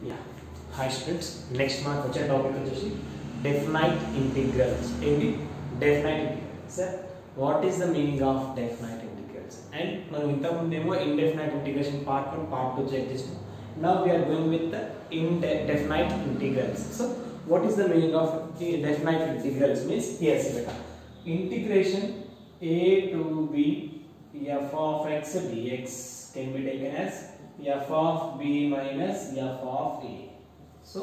Yeah. Hi students. Next month వచ్చే topic వచ్చేసి definite integrals. ఏంటి definite integrals? Sir, what is the meaning of definite integrals? And మనం ఇంతకు ముందేమో indefinite integration part 1 part 2 check చేసాం. Now we are going with the indefinite integrals. So what is the meaning of definite integrals? Means yes, beta. Integration a to b f of x dx can be taken as f of b minus f of a. So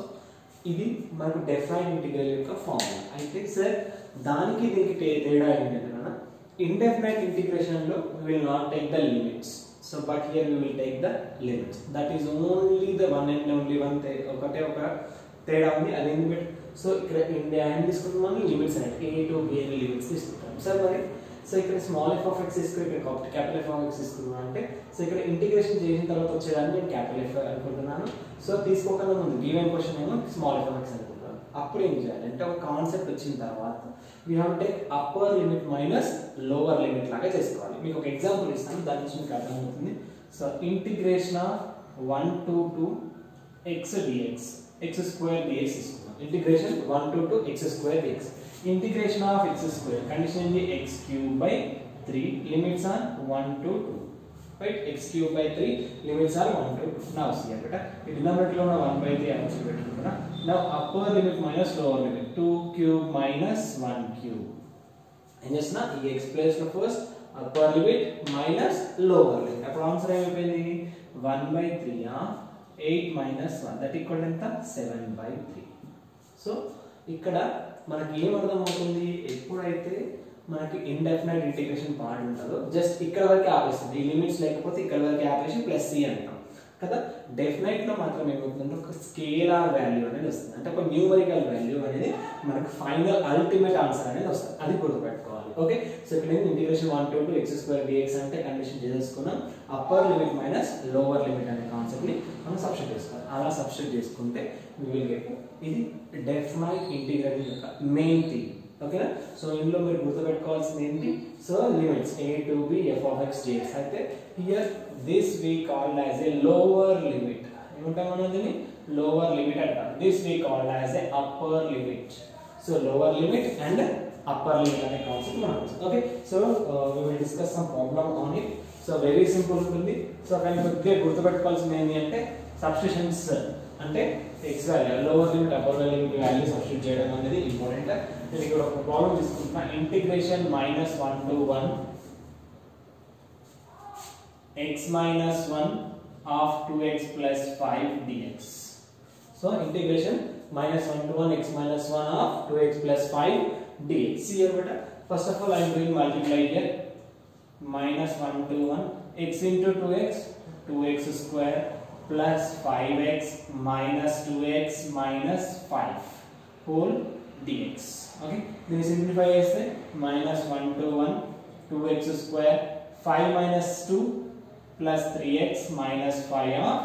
ఇది మనకు definite integral యొక్క formula. అయితే sir దానికి దీనికి తేడా ఏంటంటే indefinite integration లో we will not take the limits. So but here we will take the limits. That is only the one and only one. ఒకటే ఒక తేడా ఉంది, అది ఎందుకు? సో ఇక్కడ ఏం తీసుకుంటున్నాం, లిమిట్స్ అనేది a to b అనే లిమిట్స్ తీసుకుంటాం సార్. మరి సో ఇక్కడ స్మాల్ ఎఫ్ ఆఫ్ ఎక్స్ తీసుకుని ఇక్కడ క్యాపిటల్ ఎఫ్ ఆఫ్ ఎక్స్ తీసుకున్నాం అంటే సో ఇక్కడ ఇంటిగ్రేషన్ చేసిన తర్వాత వచ్చేదాన్ని నేను క్యాపిటల్ ఎఫ్ అనుకుంటున్నాను. సో తీసుకోకుండా ముందు గివెన్ క్వశ్చన్ ఏమో స్మాల్ ఎఫ్ ఆఫ్ ఎక్స్ అనుకుంటున్నాను. అప్పుడు ఏం చేయాలి అంటే ఒక కాన్సెప్ట్ వచ్చిన తర్వాత we have to take upper limit minus lower limit లాగా చేసుకోవాలి. మీకు ఒక ఎగ్జాంపుల్ ఇస్తాను, దాని నుంచి మీకు అర్థమవుతుంది. So integration of 1 to 2 x dx x square dx తీసుకున్నాం. Integration 1 to 2 x square dx. Integration of x square condition is x cube by 3, limits are 1 to 2, right? X cube by 3, limits are 1 to 2. Now see here beta, denominator lo 1 by 3 avchu pettukunna. Now upper limit minus lower limit, 2 cube minus 1 cube. And just na ee x place lo first upper limit minus lower limit. Appudu answer em ayindi 1 by 3 of 8 minus 1, that equal to 7 by 3. So ఇక్కడ మనకి ఏం అర్థం అవుతుంది, ఎప్పుడైతే మనకి indefinite integration part ఉంటుందో just ఇక్కడ వరకు ఆపేస్తుంది, ఈ లిమిట్స్ లేకపోతే ఇక్కడ వరకు ఆపేసి ప్లస్ సి అంటాం కదా. డెఫినైట్ లో మాత్రం ఏమవుతుందంటే ఒక స్కేలార్ వాల్యూ అనేది వస్తుంది, అంటే ఒక న్యూమరికల్ వాల్యూ అనేది మనకు ఫైనల్ అల్టిమేట్ ఆన్సర్ అనేది వస్తుంది. అది గుర్తుపెట్టుకోవాలి. ఓకే, సో ఇక్కడ integration 1 to 2 x square dx అంటే కండిషన్ చేసేసుకున్నాం, upper limit minus lower limit అనే కాన్సెప్ట్ ని మనం సబ్స్టిట్యూట్ చేసుకోవాలి. అలా సబ్స్టిట్యూట్ చేసుకుంటే we will get ఇది డెఫినైట్ ఇంటిగ్రల్ యొక్క మెయిన్ థింగ్. ఓకేనా? సో ఇందులో మీరు గుర్తుపెట్టుకోవాల్సింది ఏంటి, so limits a to b f of x dx. అయితే here this we called as a lower limit. ఏమంటాం మనం దీన్ని లోవర్ లిమిట్ అంటాం. This we called as a upper limit. So lower limit and upper limit అనే concept మనం. Okay, so we will discuss some problem on it. So very simple ఉంటుంది. So కానీ కొద్దిగా గుర్తుపెట్టుకోవాల్సింది ఏంటి అంటే సబ్స్టిట్యూషన్స్ అంటే X value lower limit upper limit value substitute చేయడం అనేది ఇంపార్టెంట్. నేను ఇక్కడ ఒక ప్రాబ్లం తీసుకుంటున్నా, integration -1 to 1 x minus 1 of 2x plus 5 dx. So integration -1 to 1 x minus 1 of 2x plus 5 dx. See here beta, first of all I am doing multiply here, -1 to 1 x into 2x 2x square plus 5x minus 2x minus 5 whole dx. Okay, then simplify cheste -1 to 1 2x square 5 minus 2 plus 3x minus 5 of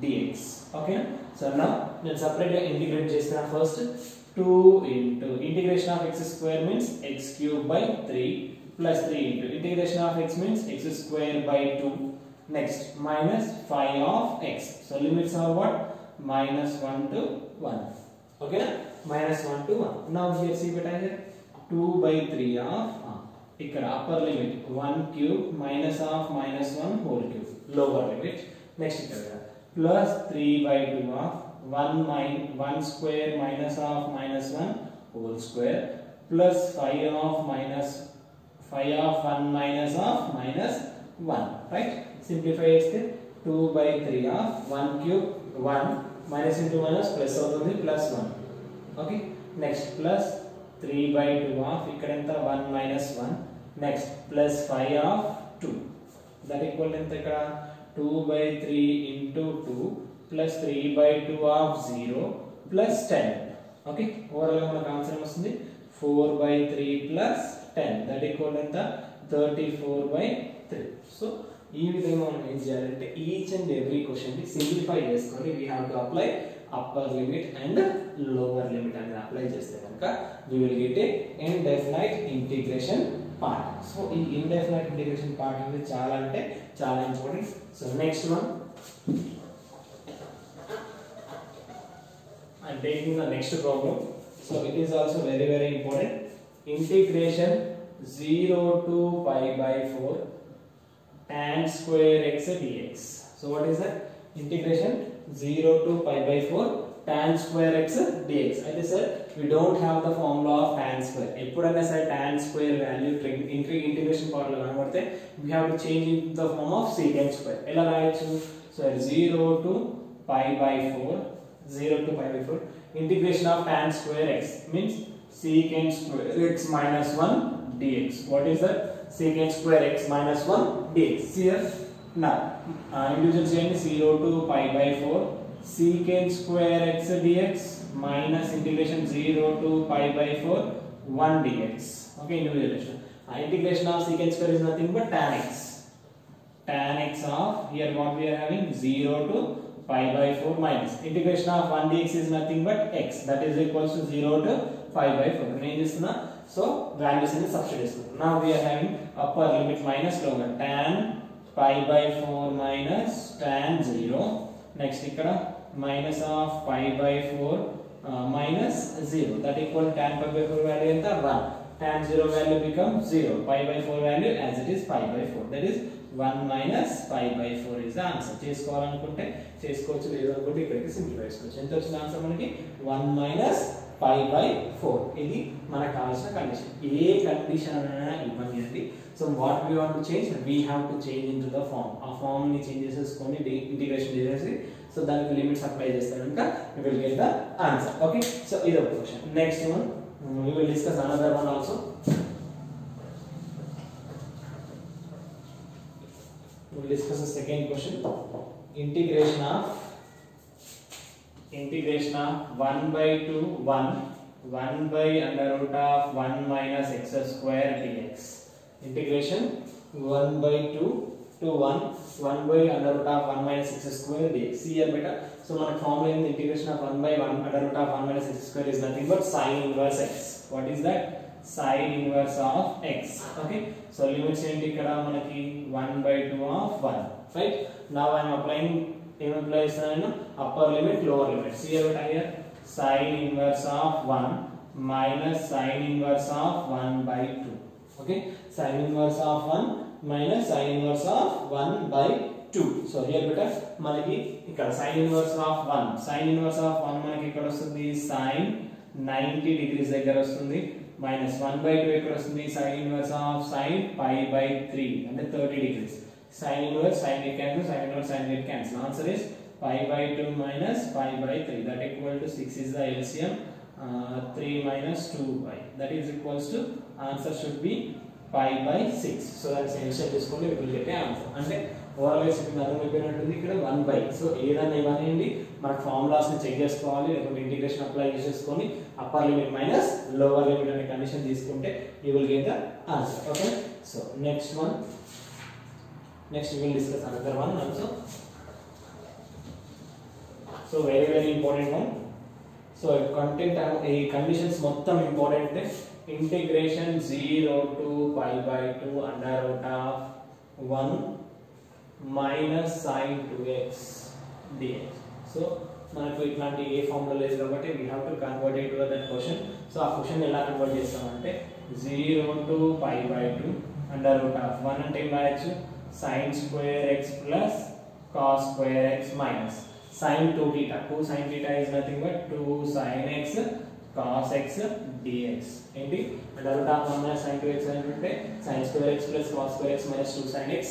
dx. Okay, so now let's separately integrate chestana. First 2 into integration of x square means x cube by 3 plus 3 into integration of x means x square by 2. Next minus 5 of x. So limits are what? -1 to 1. Okay, -1 to 1. Now here see beta here 2 by 3 of ఇక్కడ upper limit 1 cube minus of -1 whole cube lower limit. Next ఇక్కడ plus 3 by 2 of 1 square minus of -1 whole square plus 5 of 1 minus of -1, right? Simplify cheste 2 by 3 of 1 cube 1 minus into minus plus అవుతుంది plus 1. Okay, next plus 3 by 2 of ఇక్కడ ఎంత 1 minus 1. next plus 5 of 2, that equal ఎంత ఇక్కడ 2 by 3 into 2 plus 3 by 2 of 0 plus 10. Okay, overall మనకు answer వస్తుంది 4 by 3 plus 10, that equal ఎంత 34 by 3. So ఈ విధంగా మనం ఏం చేయాలంటే ఈచ్ అండ్ ఎవ్రీ క్వశ్చన్ ని సింప్లిఫై చేసుకొని we have to apply upper limit and lower limit అనేది అప్లై చేస్తే కనుక we will get A indefinite integration part. So ఈ ఇండెఫినైట్ ఇంటిగ్రేషన్ పార్ట్ అనేది చాలా అంటే చాలా important. So next one I'm taking the next problem. So it is also very important. Integration 0 to pi by 4 tan square x dx. So what is that? Integration 0 to pi by 4 tan square x dx. అయితే sir we don't have the formula of tan square. ఎప్పుడైనా సరే tan square value integration part లో కనబడితే we have to change into the form of secant square. ఎలా రాయొచ్చు? So 0 to pi by 4 integration of tan square x means secant square x minus 1 dx. What is that? Secant square x minus 1 dx. Here now integration 0 to pi by 4 secant square x dx minus integration 0 to pi by 4 1 dx. Okay, integration. Integration of secant square is nothing but tan x. Tan x of here what we are having 0 to pi by 4 minus integration of 1 dx is nothing but x, that is equals to 0 to pi by 4. నేను చేస్తున్నా so values ని substitute చేస్తున్నాం. Now we are having upper limit minus lower tan pi by 4 minus tan 0. Next ఇక్కడ minus of pi by 4 minus 0, that equal tan pi by 4 value ఎంత 1. Tan 0 value becomes 0. Pi by 4 value as it is pi by 4. That is 1 minus pi by 4 is the answer. చేసుకోవాలనుకుంటే చేసుకోవచ్చు, లేదు అనుకుంటే ఇక్కడికి simplify చేసుకోవచ్చు. ఎంత వచ్చిన answer మనకి 1 minus pi by 4. ఇది మనకు కావాల్సిన కండిషన్. ఏ కండిషన్ అయినా ఇవ్వండి. So what we want to change, we have to change into the form. ఆ ఫార్మ్ ని చేంజ్ చేసేసుకొని ఇంటిగ్రేషన్ చేసేసి సో దానికి లిమిట్స్ అప్లై చేస్తే కనుక we will get the answer. Okay, so ఇది ఒక question. Next one we will discuss another one also. We will discuss the second question. Integration of 1 by 2 1 by under root of 1 minus x square dx. Integration 1 by 2 to 1 by under root of 1 minus x square dx. See here beta. So మన formula in the integration of 1 by 1 under root of 1 minus x square is nothing but sin inverse x. What is that? Sin inverse of x. Okay, so limits ఏంటి ఇక్కడ మనకి 1 by 2 of 1, right? Now I am applying upper limit lower limit. See here sin inverse of 1 minus sin inverse of 1 by 2. Okay, sin inverse of 1 minus sin inverse of 1 by 2. So here beta మనకి ఇక్కడ sin inverse of 1 మనకి ఇక్కడ వస్తుంది sin 90 degrees దగ్గర వస్తుంది, minus 1 by 2 ఇక్కడ వస్తుంది sin inverse of sin pi by 3 అంటే 30 degrees. Sin inverse sin it cancel, sin inverse sin it cancel. Answer is pi by 2 minus pi by 3, that equal to 6 is the LCM. 3 minus 2 pi, that is equals to answer should be pi by 6. So that's LCM తీసుకోండి, we will get an answer. అంటే overall గా చెప్పింది అర్థం అయిపోయినట్టుంది. ఇక్కడ 1 by, so ఏదైనా ఇవ్వనండి మనకు formulas ని చెక్ చేసుకోవాలి, లేకపోతే ఇంటిగ్రేషన్ అప్లై చేసేసుకొని upper limit minus lower limit అనే కండిషన్ తీసుకుంటే you will get the answer. Okay, so next we will discuss another one also. So very important one. So content a conditions మొత్తం important. Integration 0 to pi by 2 under root of 1 minus sin 2x dx. So మనకు ఇట్లాంటి ఏ formula లేదు కాబట్టి we have to convert it to that question. So ఆ question ఎలా convert చేస్తామంటే 0 to pi by 2 under root of 1 అంటే ఏం రాయొచ్చు, sin square x plus cos square x minus sin 2 theta. 2 sin theta is nothing but 2 sin x cos x dx. ఏంటి under root of 1 minus sin 2x అంటే sin square x plus cos square x minus 2 sin x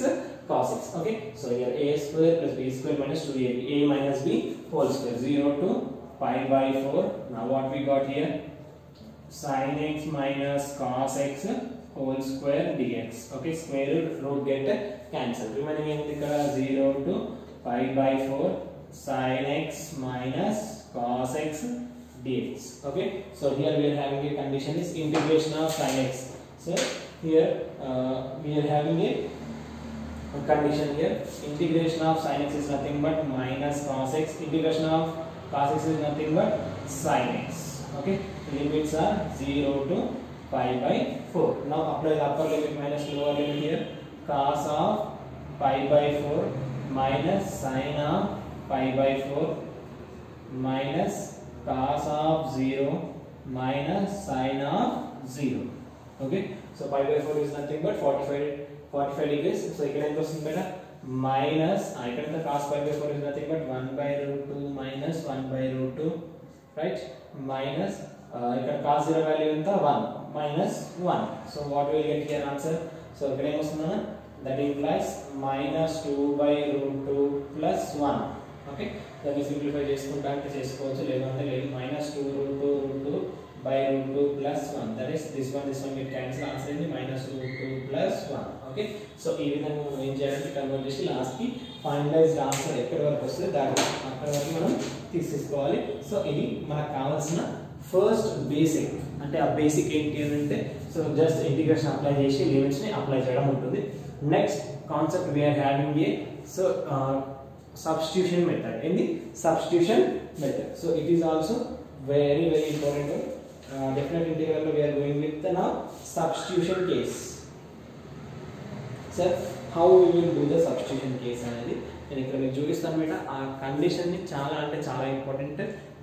cos x. Okay, so here a square plus b square minus 2ab, a minus b whole square, 0 to pi by 4. Now what we got here, sin x minus cos x whole square dx. Okay, square root get cancel, remaining ఏంటి ఇక్కడ 0 to pi by 4 sin x minus cos x dx. Okay, so here we are having a condition is integration of sin x. So here we are having a condition here, integration of sin x is nothing but minus cos x, integration of cos x is nothing but sin x. Okay, limits are 0 to pi by 4. Now apply the upper limit minus lower limit here, cos of pi by 4 minus sin of pi by 4 minus cos of 0 minus sin of 0. Okay, so pi by 4 is nothing but 45 degrees. So ఇక్కడ ఎంత వస్తుంది బేటా minus ఇక్కడ ఎంత cos pi by 4 is nothing but 1 by root 2 minus 1 by root 2, right, minus ఇక్కడ cos 0 value ఎంత 1 minus 1. So what we will get here answer? So ఇక్కడ ఏం వస్తుందన్న, that implies minus 2 by root 2 plus 1. Okay, దాన్ని simplify చేసుకుంటా అంటే చేసుకోవచ్చు, లేదంటే లేదు. minus 2 root 2 by root 2 plus 1, that is this one get cancel, answer is minus root 2 plus 1. Okay, so ఈ విధంగా మనం ఏం చేయాలంటే కన్వర్ట్ చేసి లాస్ట్ కి ఫైనలైజ్డ్ ఆన్సర్ ఎక్కడి వరకు వస్తుంది దాని అక్కడ వరకు మనం తీసుకోవాలి. సో ఇది మనకు కావాల్సిన ఫస్ట్ బేసిక్. అంటే ఆ బేసిక్ ఏంటి అంటే, సో జస్ట్ ఇంటిగ్రేషన్ అప్లై చేసి లిమిట్స్ ని అప్లై చేయడం ఉంటుంది. Next concept we are having a so substitution method. In the substitution method, so it is also very important. Definite integral we are going with the now substitution case. So how we will do the substitution case అనేది నేను ఇక్కడ మీకు చూపిస్తాను బేటా. ఆ condition ని చాలా అంటే చాలా important.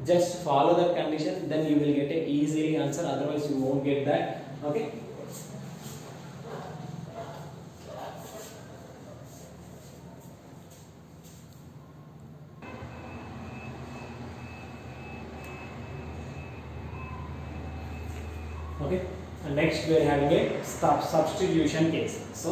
Just follow that condition, then you will get a easily answer, otherwise you won't get that. Okay, okay, and next we are having a substitution case. So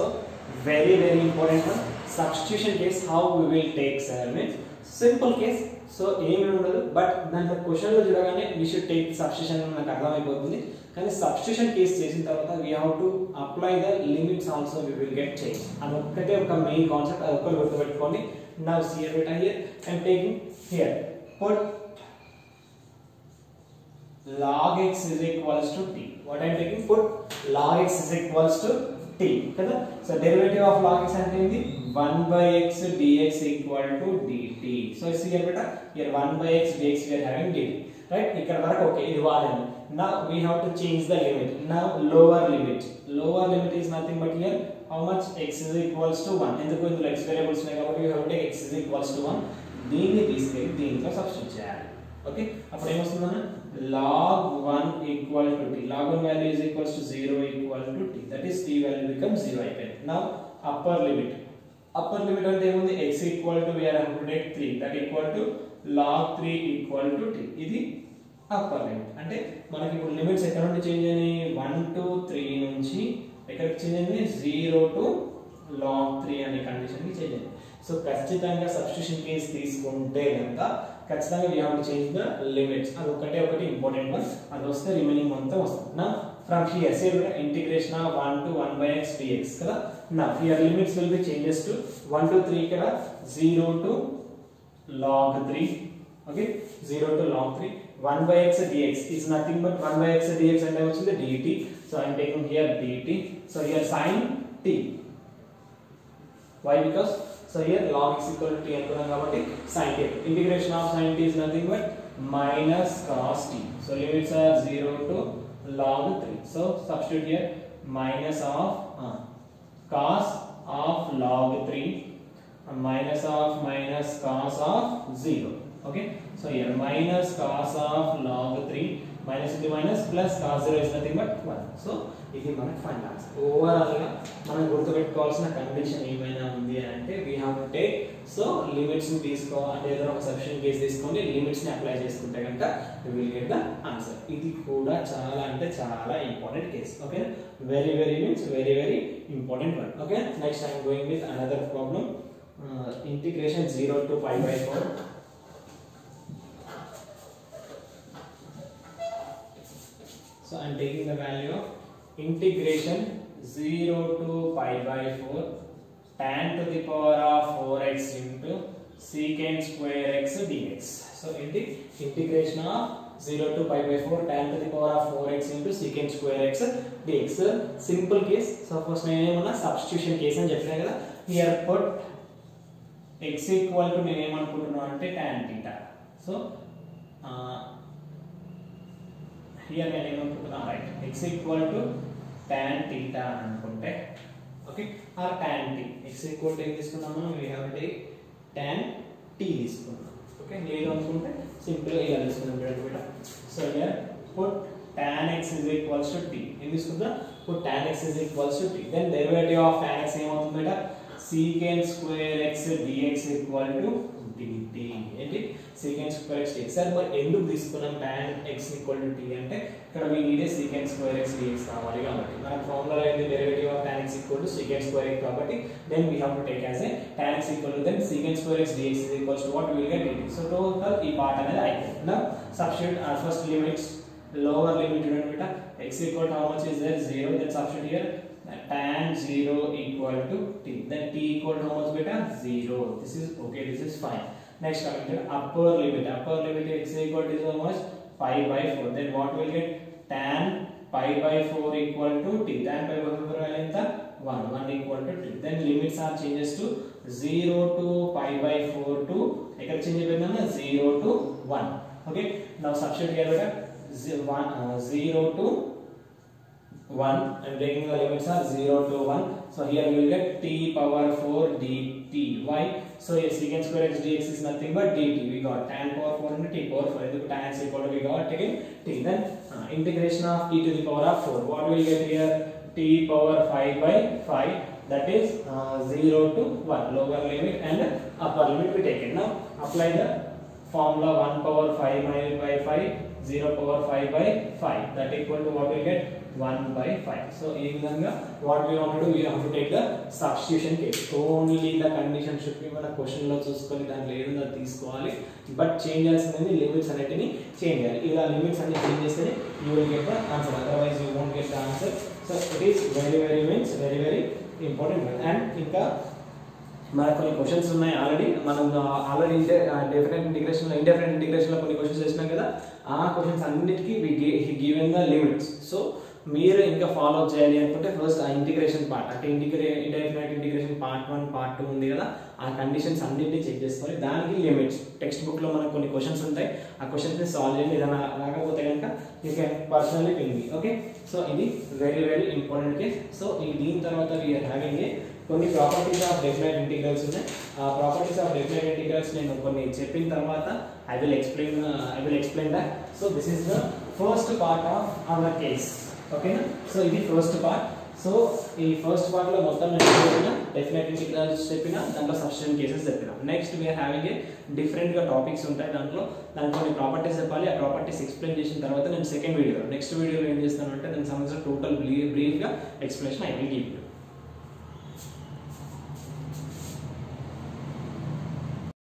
very important one, substitution case. How we will take, sir, means simple case. So ఏమి ఉండదు, but దాంట్లో క్వశ్చన్లో చూడగానే we should take substitution నాకు అర్థమైపోతుంది. కానీ substitution case చేసిన తర్వాత we have to apply the limits also we will get change. అది ఒక్కటే ఒక మెయిన్ కాన్సెప్ట్, అది ఒక్కరు గుర్తుపెట్టుకోండి. నౌ సియర్ బెటా here I'm taking here put log x is equals to t. What I am taking, put log x is equals to t కదా. So derivative of log x అంటే ఏంది, 1 by x dx equal to dt. So here beta here 1 by x dx we are having dt, right. ఇక్కడ వరకు okay, ఇది వాడండి. Now we have to change the limit. Now lower limit is nothing but here how much, x is equals to 1. ఎందుకు ఇందులో x variables ఉన్నాయి కాబట్టి we have to take x is equals to 1. దీన్ని తీసుకెళ్ళి దీంట్లో substitute చేయాలి. Okay, అప్పుడు ఏమొస్తుందన్న, log 1 equal to t. log 1 value is equals to 0 equal to t. That is t value becomes 0 అయిపోయింది. Now upper limit అంటే ఏముంది, x equal to we are going to take 3, that equal to log 3 equal to t. ఇది upper limit. అంటే మనకి ఇప్పుడు limits ఎక్కడ నుండి change అయినాయి, 1 to 3 నుంచి ఎక్కడికి చేంజ్ అయింది, 0 to log 3 అనే కండిషన్ కి చేంజ్ అయింది. సో ఖచ్చితంగా సబ్స్టిట్యూషన్ కేస్ తీసుకుంటే కనుక ఖచ్చితంగా we have to change the limits. అది ఒకటి ఇంపార్టెంట్ వన్, అది వస్తే రిమైనింగ్ మొత్తం వస్తుంది. నా from here say integration of 1 to 1 by x dx కదా. నా here limits will be changes to 1 to 3 ఇక్కడ 0 to log 3. Okay, 0 to log 3. 1 by x dx is nothing but 1 by x dx అంటే వచ్చింది dt. So I am taking here dt. So here sin t. Why? Because so here log x equal to t అనుకున్నాం కాబట్టి sin t. Integration of sin t is nothing but minus cos t. So limits are 0 to log 3. So substitute here minus of cos of log 3 minus of minus cos of 0. Okay, so here minus cos of log 3 minus into minus plus cos 0 is nothing but 1. So ఇది మనకి final answer. Overall గా మనం గుర్తుపెట్టుకోవాల్సిన condition ఏమైనా ఉంది అంటే we have to take, so limits ని తీసుకో అంటే ఏదైనా ఒక సబ్స్టిట్యూషన్ కేస్ తీసుకొని లిమిట్స్ ని అప్లై చేసుకుంటే కనుక we will get the answer. ఇది కూడా చాలా అంటే చాలా important case. Okay, very means very important one. Okay, next I'm going with another problem, integration 0 to pi by 4. So I am taking the value of integration 0 to pi by 4 tan to the power of 4x into secant square x dx. So in the integration of 0 to pi by 4 tan to the power of 4x into secant square x dx. Simple case. So first నేను ఏమన్నా substitution case అని చెప్పినా కదా. Here put x equal to నేను ఏమనుకుంటున్నాను అంటే tan theta. So here నేను ఏమనుకుంటున్నాను, right, x equal to tan theta అనుకుంటే okay, or tan t. x equal to ఏం తీసుకున్నాము, we have to take tan t తీసుకున్నాం. ఓకే, ఓకే లేదు అనుకుంటే సింపుల్ గా ఇలా తీసుకుందాం బేటా. So here put tan x is equals to t. ఏం తీసుకుందా? Put tan x is equals to t. then derivative of tan x ఏమవుతుంది బేటా? secant square x dx equal to dt. ఏంటి secant square x dx. Sir మరి ఎందుకు తీసుకున్నాం tan x equal to t అంటే ఇక్కడ we need a secant square x dx కావాలి కాబట్టి మనకు ఫార్ములా ఏంటి derivative of tan x equal to secant square x కాబట్టి then we have to take as a tan x equal to then secant square x dx is equals to what we will get dt. so total ఈ part అనేది అయిపోయింది. now substitute our first limits, lower limit చూడండి బేటా, x equal to how much is there 0, then substitute here tan 0 equal to t, then t equal to how much beta 0. this is okay, this is fine. next coming to upper limit x equal to how much pi by 4, then what will get tan pi by 4 equal to t, tan pi by 4 value ఎంత 1 equal to t. then limits are changes to 0 to pi by 4 to ఎక్కడ change అయిపోయిందన్న 0 to 1. okay now substitute here beta 0 to 1 and breaking the limits are 0 to 1. so here we will get t power 4 dt. why? so here secant square x dx is nothing but dt. we got tan power 4 into t power 4 into tan x equal to we got taken t. then integration of t to the power of 4, what we will get here t power 5 by 5, that is 0 to 1, lower limit and upper limit we taken. now apply the formula 1 power 5 by 5, 0 power 5 by 5, that equal to what we get 1 by 5. so ee vidhanga what we want to do, we have to take the substitution case. only the condition should be mana question lo chuskoni danlo edunda తీసుకోవాలి, but change చేయాల్సింది limits అన్నిటిని change చేయాలి. ఇలా limits అన్ని change చేస్తేనే you will get the answer, otherwise you won't get the answer. so it is very important. and ఇంకా మనకు కొన్ని క్వశ్చన్స్ ఉన్నాయి ఆల్రెడీ, మనం ఆల్రెడీ డెఫినెట్ ఇంటిగ్రేషన్ లో ఇండెఫినెట్ ఇంటిగ్రేషన్ లో కొన్ని క్వశ్చన్స్ చేసినాం కదా, ఆ క్వశ్చన్స్ అన్నిటికీ గివెన్ ద లిమిట్స్. సో మీరు ఇంకా ఫాలో అప్ చేయాలి అనుకుంటే ఫస్ట్ ఆ ఇంటిగ్రేషన్ పార్ట్ అంటే ఇండెఫినెట్ ఇంటిగ్రేషన్ పార్ట్ 1 పార్ట్ 2 ఉంది కదా, ఆ కండిషన్స్ అన్నిటిని చెక్ చేసుకోవాలి. దానికి లిమిట్స్ టెక్స్ట్ బుక్ లో మనకు కొన్ని క్వశ్చన్స్ ఉంటాయి, ఆ క్వశ్చన్స్ ని సాల్వ్ చేయండి. ఏదైనా రాకపోతే కనుక you can personally ping me. Okay so ఇది వెరీ ఇంపార్టెంట్ కేస్. సో దీని తర్వాత వీఆర్ హ్యావింగ్ కొన్ని ప్రాపర్టీస్ ఆఫ్ డెఫినెట్ ఇంటిగ్రల్స్ ఉన్నాయి. ఆ ప్రాపర్టీస్ ఆఫ్ డెఫినెట్ ఇంటిగ్రల్స్ నేను కొన్ని చెప్పిన తర్వాత I will explain that. So this is the first part of our case. ఓకేనా? సో ఇది ఫస్ట్ పార్ట్. సో ఈ ఫస్ట్ పార్ట్ లో మొత్తం నేను చెప్పిన డెఫినెట్ ఇంటిగ్రల్స్ చెప్పిన, దాంట్లో సబ్స్టిట్యూషన్ కేసెస్ చెప్పిన. Next we are having a different గా టాపిక్స్ ఉంటాయి, దాంట్లో కొన్ని ప్రాపర్టీస్ చెప్పాలి. ఆ ప్రాపర్టీస్ ఎక్స్ప్లెయిన్ చేసిన తర్వాత నేను నెక్స్ట్ వీడియోలో ఏం చేస్తాను అంటే దానికి సంబంధించిన టోటల్ బ్రీఫ్ గా explanation I will give you.